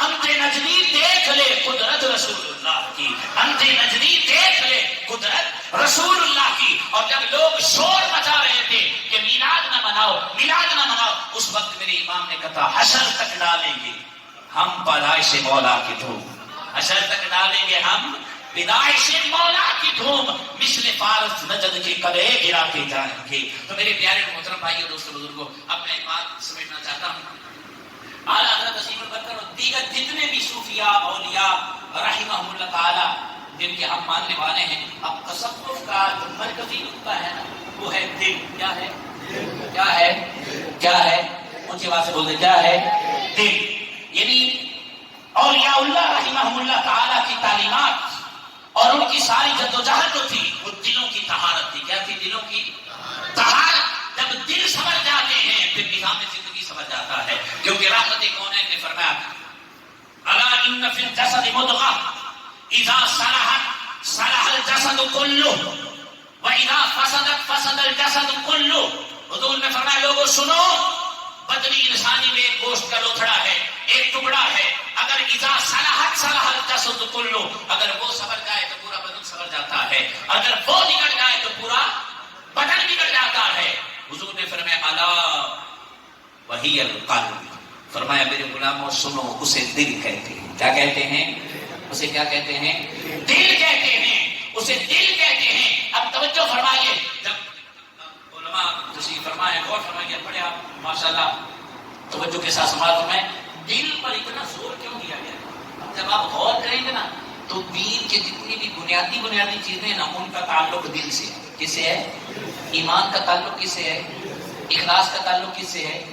انتے نجمی دیکھ لے قدرت رسول اللہ کی، انتے نجمی دیکھ لے قدرت رسول اللہ کی. اور جب لوگ شور مچا رہے تھے کہ میلاد نہ مناؤ، میلاد نہ مناؤ، اس وقت میرے امام نے کہا حشر تک ڈالیں گے ہم پیدائش مولا کی دھوم، حشر تک ڈالیں گے ہم پیدائش مولا کی دھوم، مثل فارس نجد کے قلعے گراتے جائیں گے. تو میرے پیارے محترم بھائیو دوستو بزرگوں، اب میں ایک بات سمجھنا چاہتا ہوں. اعلیٰ حضرت عظیم البرکت اور دیگر جتنے بھی صوفیاء اولیاء رحمہم اللہ تعالی جن کے ہم ماننے والے ہیں، اب تصوف کا جو مرکزی نقطہ ہے نا وہ ہے دل. کیا ہے؟ کیا ہے؟ کیا ہے؟ اونچی آواز سے بول دیں، کیا ہے؟ دل. یعنی اولیاء اللہ رحمہم اللہ تعالی کی تعلیمات اور ان کی ساری جدوجہد جو تھی وہ دلوں کی طہارت تھی. کیا تھی؟ دلوں کی طہارت. جب دل سمجھ جاتے ہیں پھر نظام زندگی سمجھ جاتا ہے، کیونکہ رحمت کونین نے فرمایا الا ان فی الجسد مضغہ اذا صلحت صلح الجسد کلہ واذا فسدت فسد الجسد کلہ. حضور نے فرمایا لوگوں سنو، بدنی انسانی میں ایک گوشت کا لوتھڑا ہے، ایک ٹکڑا ہے، اگر اذا صلحت صلح الجسد کلہ، اگر وہ سمجھ جائے تو پورا بدن سمجھ جاتا ہے، اگر وہ بگڑ جائے تو پورا بدن بگڑ جاتا ہے. حضور نے فرمایا الا وہی القلب، فرمایا میرے غلاموں سنو اسے دل کہتے ہیں. کیا کہتے ہیں؟ اسے کیا کہتے ہیں؟ دل کہتے ہیں، اسے دل کہتے ہیں. اب توجہ فرمائیے، جب علماء تشریف فرمائے غور فرمائیے، پڑھے آپ ماشاءاللہ توجہ کے ساتھ سماعت فرمائیں، دل پر اتنا زور کیوں دیا گیا؟ اب جب آپ غور کریں گے نا تو دین کے جتنی بھی بنیادی چیزیں نا ان کا تعلق دل سے ہے. کس سے ہے؟ ایمان کا تعلق کس سے ہے؟ اخلاص کا تعلق کس سے ہے؟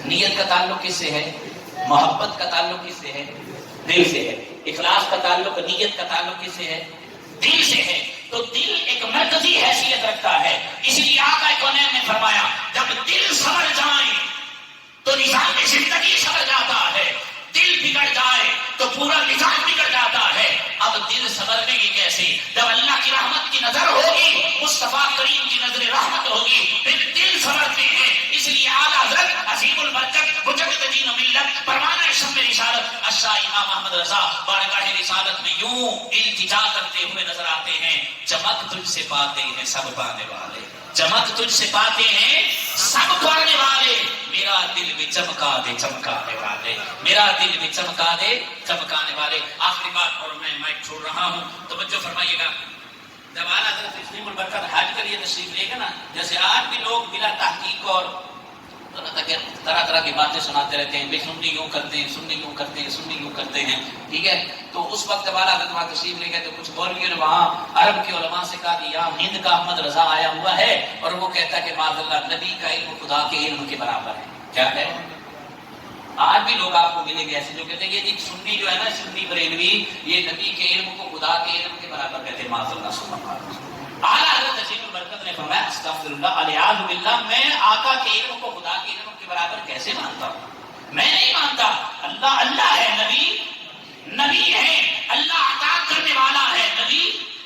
نیت کا تعلق کس سے ہے؟ محبت کا تعلق کس سے ہے؟ دل سے ہے. اخلاص کا تعلق، نیت کا تعلق کس سے ہے؟ دل سے ہے. تو دل ایک مرکزی حیثیت رکھتا ہے. اس لیے آقا کونین نے فرمایا جب دل سنور جائے تو نظام زندگی سنور جاتا ہے، دل بگڑ جائے تو پورا نظام بگڑ جاتا ہے. اب دل سنورنے کی کیسے؟ جب اللہ کی رحمت کی نظر ہوگی، مصطفیٰ کریم کی نظر رحمت ہوگی، پھر دل سنورتے ہیں. اس لیے اعلیٰ حضرت عظیم البرکت مجدد دین و ملت پروانہ شمع رسالت الشاہ امام احمد رضا بارگاہ رسالت میں یوں التجا کرتے ہوئے نظر آتے ہیں: چمک تجھ سے پاتے ہیں سب پانے والے، چمک تجھ سے پاتے ہیں سب پانے والے، میرا دل بھی چمکا دے چمکانے والے، میرا دل بھی چمکا دے چمکانے والے. آخری بات اور میں مائک چھوڑ رہا ہوں، توجہ فرمائیے گا. جب اعلیٰ حضرت عظیم البرکت حج کے لیے تشریف لے گا نا، جیسے آج بھی لوگ بلا تحقیق اور طرح طرح کی باتیں سناتے رہتے ہیں، سنی یوں کرتے ہیں، سنی یوں کرتے ہیں، سنی یوں کرتے ہیں، ٹھیک ہے. تو اس وقت جب اعلیٰ حضرت وہاں تشریف لے گئے تو کچھ مولویوں نے وہاں عرب کے علماء سے کہا کہ یہاں ہند کا احمد رضا آیا ہوا ہے اور وہ کہتا ہے کہ معاذ اللہ نبی کا علم خدا کے علم کے برابر ہے. کیا ہے؟ آج بھی لوگ آپ کو ملیں گے ایسے جو کہتے ہیں یہ سنی جو ہے نا، سنی بریلوی، یہ نبی کے علم کو خدا کے علم کے برابر کہتے ہیں. معاذ اللہ سبحان اللہ. اعلیٰ حضرت عظیم البرکت نے فرمایا استغفر اللہ الیاذ باللہ، میں آقا کے علم کو خدا کے علم کے برابر کیسے مانتا ہوں؟ میں نہیں مانتا. اللہ اللہ ہے، نبی ہے، اللہ عطا کرنے والا ہے، نبی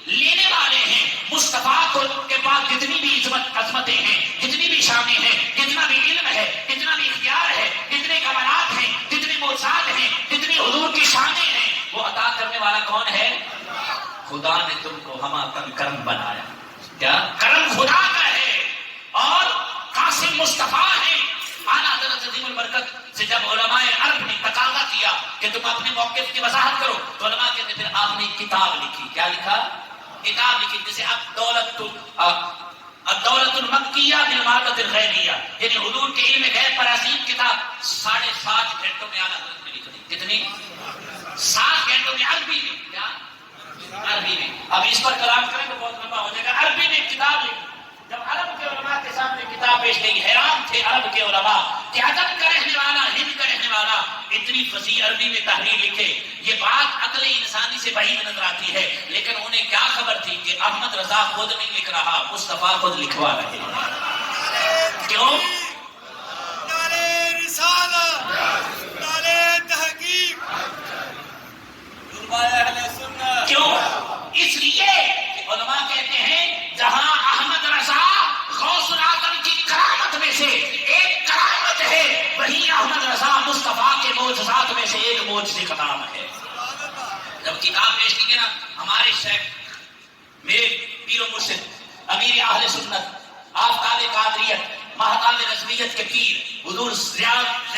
لینے والے ہیں. مصطفیٰ کے پاس جتنی بھی عظمتیں ہیں، جتنی بھی شانیں ہیں، جتنا بھی علم ہے، جتنا بھی اختیار ہے، جتنے کمالات ہیں، جتنے معجزات ہیں، جتنی حضور کی شانیں ہیں، وہ عطا کرنے والا کون ہے؟ خدا نے تم کو ہما تن کرم بنایا. کیا کرم خدا کا ہے اور قاسم مصطفیٰ ہے. اعلیٰ حضرت عظیم البرکت سے جب علماء عرب نے تقاضا کیا کہ تم اپنے موقف کی وضاحت کرو تو علماء کہتے پھر آپ نے کتاب لکھی. کیا لکھا؟ کتاب لکھی. جیسے الدولت المکیہ بالمادۃ الغیبیہ، یعنی حضور کے علم غیب پر عظیم کتاب 7.5 گھنٹوں میں اعلیٰ حضرت نے لکھ دی. کتنی؟ 7 گھنٹوں میں. عربی میں. کیا؟ عربی میں. اب اس پر کلام کریں تو بہت لمبا ہو جائے گا. عربی میں کتاب لکھی. جب عرب کے علماء کے سامنے کتاب پیش گئی، حیران تھے عرب کے علماء کہ عجم کا رہنے والا، ہند کا رہنے والا اتنی فصیح عربی میں تحریر لکھے. یہ بات عقل انسانی سے بعید نظر آتی ہے، لیکن انہیں کیا خبر تھی کہ احمد رضا خود نہیں لکھ رہا، مصطفیٰ خود لکھوا رہے ہیں. کیوں؟ کیوں؟ اس لیے علماء کہتے ہیں جہاں احمد رضا غوث العظم کی کرامت میں سے ایک کرامت ہے، وہیں احمد رضا مصطفیٰ کے معجزات میں سے ایک معجزے کا نام ہے. جب کتاب پیش کی گئی نا، ہمارے شیخ میرے پیر و مرشد امیر اہل سنت آفتاب قادریت مہتاب نظمیت کے پیر حضور ضیاء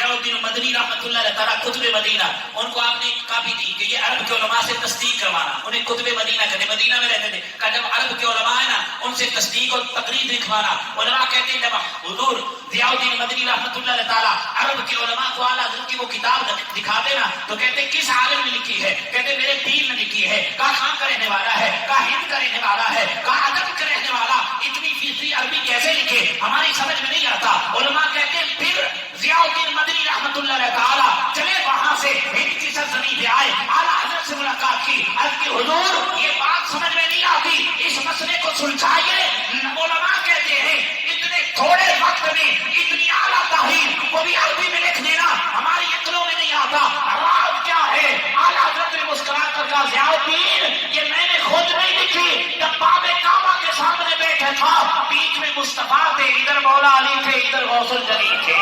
الدین مدنی رحمۃ اللہ تعالیٰ کتب مدینہ، ان کو آپ نے کاپی دی کہ یہ عرب کے علماء سے تصدیق کروانا. انہیں کتب مدینہ کہتے، مدینہ میں رہتے تھے. کہ جب عرب کے علماء ہیں نا، ان سے تصدیق اور تقریر لکھوانا. علماء کہتے ہیں جب حضور ضیاء الدین مدنی رحمۃ اللہ تعالیٰ عرب کے علماء کو اعلیٰ حضرت کی وہ کتاب دکھا دینا تو کہتے کس عالم نے لکھی ہے؟ کہتے میرے پیر نے لکھی ہے. کہاں خان کا رہنے والا ہے، کہاں ہند کا رہنے والا ہے، کہاں عجم کا رہنے والا، اتنی فیصدی عربی کیسے لکھے؟ ہماری سمجھ میں نہیں آتا. علماء کہتے ہیں پھر ضیاء الدین مدنی رحمۃ اللہ تعالیٰ چلے وہاں سے ہند کی سرزمین پہ آئے، اعلیٰ حضرت سے ملاقات کی. عرض کی حضور یہ بات سمجھ میں نہیں آتی، اس مسئلے کو سلجھائیے. علماء کہتے ہیں اتنے تھوڑے وقت میں اتنی اعلیٰ تحریر وہ بھی عربی میں لکھ دینا ہماری عقلوں میں نہیں آتا. راز کیا ہے؟ اعلیٰ حضرت نے مسکرا کر کہا ضیاء الدین یہ میں نے خود نہیں لکھی. جب باب کعبہ کے سامنے بیٹھے تھا، بیچ میں مصطفیٰ تھے، ادھر مولا علی تھے، ادھر غوث الجلی تھے.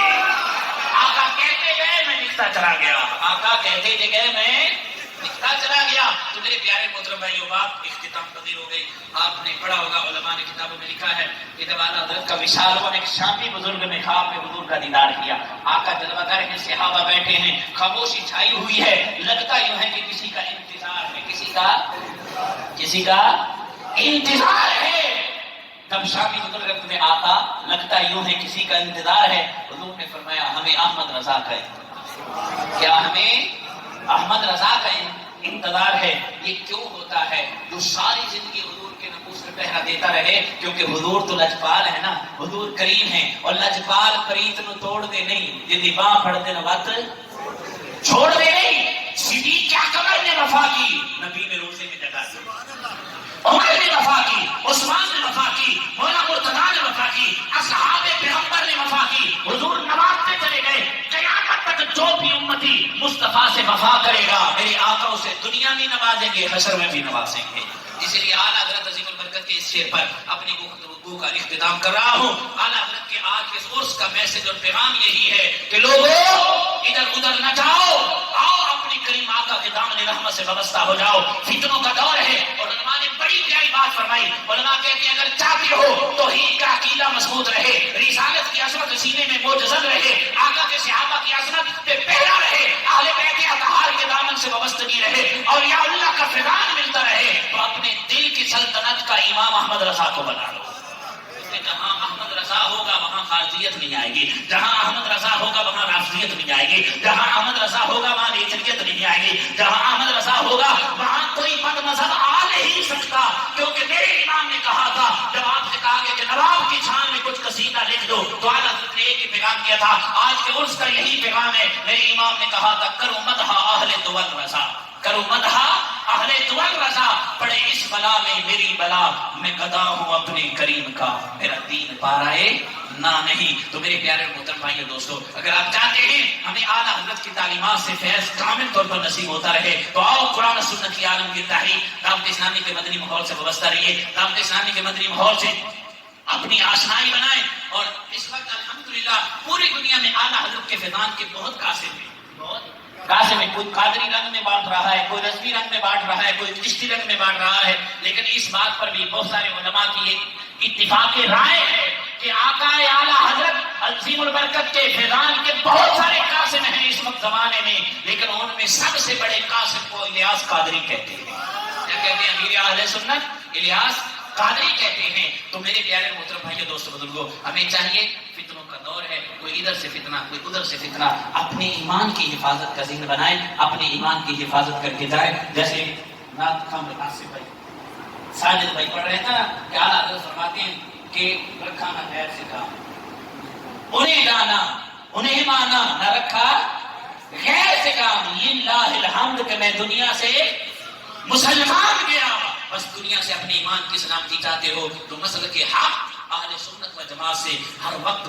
آقا کہتے گئے میں لکھتا چلا گیا، آقا کہتے گئے میں لکھتا چلا گیا. تو میرے پیارے محترم بھائیو، بات اختتام پذیر ہو گئی. آپ نے پڑھا ہوگا علماء نے کتابوں میں لکھا ہے کہ جب اعلیٰ حضرت کا وصال ہوا، ایک شامی بزرگ نے خواب میں حضور کا دیدار کیا. آقا جلوہ گر ہیں، صحابہ بیٹھے ہیں، خاموشی چھائی ہوئی ہے. لگتا یوں ہے کہ کسی کا انتظار ہے، کسی کا انتظار ہے. تب شامی بزرگ نے آقا لگتا یوں ہے کسی کا انتظار ہے. حضور نے فرمایا ہمیں احمد رضا کا انتظار. کیا ہمیں احمد رضا کا انتظار ہے، یہ کیوں ہوتا ہے؟ جو ساری زندگی حضور کے ناموس میں پہرا دیتا رہے، کیونکہ حضور تو لجپال ہے نا، حضور کریم ہے، اور لجپال پریت نو توڑ دے نہیں، جدی باں پھڑ دے وقت چھوڑ دے نہیں۔ صدیق کیا قبر نے وفا کی، نبی نے روزے میں جگہ دی، عمر نے وفا کی، عثمان نے وفا کی، مولا مرتضیٰ نے وفا کی، اصحاب پیغمبر نے وفا کی، حضور نمازتے چلے گئے۔ قیامت تک جو بھی امتی مصطفیٰ سے وفا کرے گا، میرے آقا اسے دنیا میں نوازیں گے، حشر میں بھی نوازیں گے۔ اس لیے اعلیٰ حضرت عظیم البرکت کے اس شعر پر اپنی گفتگو کا اختتام کر رہا ہوں۔ اعلیٰ حضرت کے آج کے عرس کا میسج اور پیغام یہی ہے کہ لوگوں ادھر ادھر نہ جاؤ، آؤ اپنی کریم آقا کے دامن رحمت سے وابستہ ہو جاؤ۔ فتنوں کا دور ہے، اور علماء نے بڑی پیاری بات فرمائی۔ علماء کہتے ہیں اگر چاہتے ہو توحید کا عقیدہ مضبوط رہے، رسالت کی عظمت سینے میں موجزد رہے، آقا کے صحابہ کی عظمت پہ پہرا رہے، اہل بیت اطہار کے دامن سے وابستگی رہے، اولیاء اللہ کا فیضان ملتا رہے، تو اپنے دل کی سلطنت کا امام احمد رضا کو بنا لو۔ جہاں احمد رضا ہوگا وہاں خارجیت نہیں آئے گی، جہاں احمد رضا ہوگا وہاں رافضیت نہیں آئے گی، جہاں احمد رضا ہوگا وہاں نیچریت نہیں آئے گی، جہاں احمد رضا ہوگا وہاں کوئی بد مذہب آ نہیں سکتا، کیونکہ میرے امام نے کہا تھا جب آپ سے کہا کہ نواب کی چھان میں کچھ قصیدہ لکھ دو، تو اعلیٰ حضرت نے ایک ہی پیغام کیا تھا، آج کے عرس کا یہی پیغام ہے۔ میرے امام نے کہا تھا کرو مدح اہل دول رضا، کرو مدح اہل دول رضا، پڑے اس بلا میں میری بلا، میں گدا ہوں اپنے کریم کا، میرا دین پارائے نہ نہیں۔ تو میرے پیارے محترم بھائی اور دوستو، اگر آپ چاہتے ہیں ہمیں اعلیٰ حضرت کی تعلیمات سے فیض کامل طور پر نصیب ہوتا رہے، تو آؤ قرآن و سنت کی عالم کی تحریک دعوت اسلامی کے مدنی ماحول سے وابستہ رہیے، دعوت اسلامی کے مدنی ماحول سے اپنی آشنائی بنائیں۔ اور اس وقت الحمدللہ پوری دنیا میں اعلیٰ حضرت کے فیضان کے بہت قاسم ہیں، بہت قاسم ہے، کوئی قادری رنگ میں بانٹ رہا ہے، کوئی رضوی رنگ میں بانٹ رہا ہے، کوئی چشتی رنگ میں بانٹ رہا ہے، لیکن اس بات پر بھی بہت سارے علماء کی ایک اتفاق رائے ہے کہ آقا اعلیٰ حضرت عظیم البرکت کے فیضان کے بہت سارے قاسم ہیں اس وقت زمانے میں، لیکن ان میں سب سے بڑے قاسم کو الیاس قادری کہتے ہیں۔ کیا کہتے ہیں؟ امیر اہل سنت الیاس قادری کہتے ہیں۔ تو میرے پیارے محترم بھائیو دوستو بزرگوں، ہمیں چاہیے، فتنوں کا دور ہے، کوئی ادھر سے فتنہ کوئی ادھر سے فتنہ، اپنے ایمان کی حفاظت کا ذہن بنائیں، اپنے ایمان کی حفاظت کر کے جائیں۔ جیسے نعت خواہ آصف بھائی ساجد بھائی پڑھ رہے تھے نا کہ اعلیٰ حضرت فرماتے ہیں کہ رکھا نہ غیر سے کام، انہیں لانا انہیں مانا، نہ رکھا غیر سے کام۔ للہ الحمد کہ میں دنیا سے مسلمان گیا، بس دنیا سے اپنے ایمان کی سلامتی چاہتے ہو تو مسلک حق اہل سنت و جماعت سے ہر وقت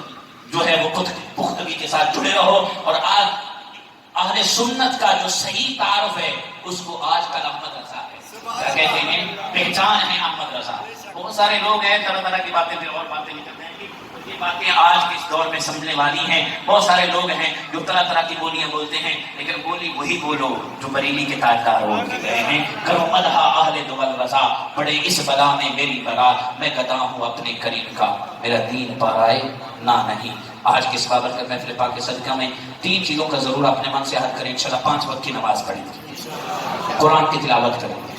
جو ہے وہ پختگی کے ساتھ جڑے رہو، اور آج اہل سنت کا جو صحیح تعارف ہے اس کو آج کل احمد رضا ہے، کیا کہتے ہیں؟ پہچان ہے احمد رضا۔ بہت سارے لوگ ہیں طرح طرح کی باتیں پھر اور باتیں نہیں کرتے ہیں، یہ باتیں آج کے اس دور میں سمجھنے والی ہیں۔ بہت سارے لوگ ہیں جو طرح طرح کی بولیاں بولتے ہیں، لیکن بولی وہی بولو جو بریلی کے تاجدار ہو کے گئے ہیں۔ کرو مدح اہل دول رضا، پڑے اس بلا میں میری بلا، میں گدا ہوں اپنے کریم کا، میرا دین پارائے نہ نہیں۔ آج کے اس بابرکت محفل پاک کے صدقہ میں 3 چیزوں کا ضرور اپنے من سے عہد کریں، انشاءاللہ 5 وقت کی نماز پڑھیں گے، قرآن کی تلاوت کریں گے،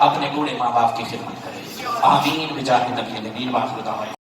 اپنے بوڑھے ماں باپ کی خدمت کریں، آمین بجاہ نبی الامین۔ وآخر دعوانا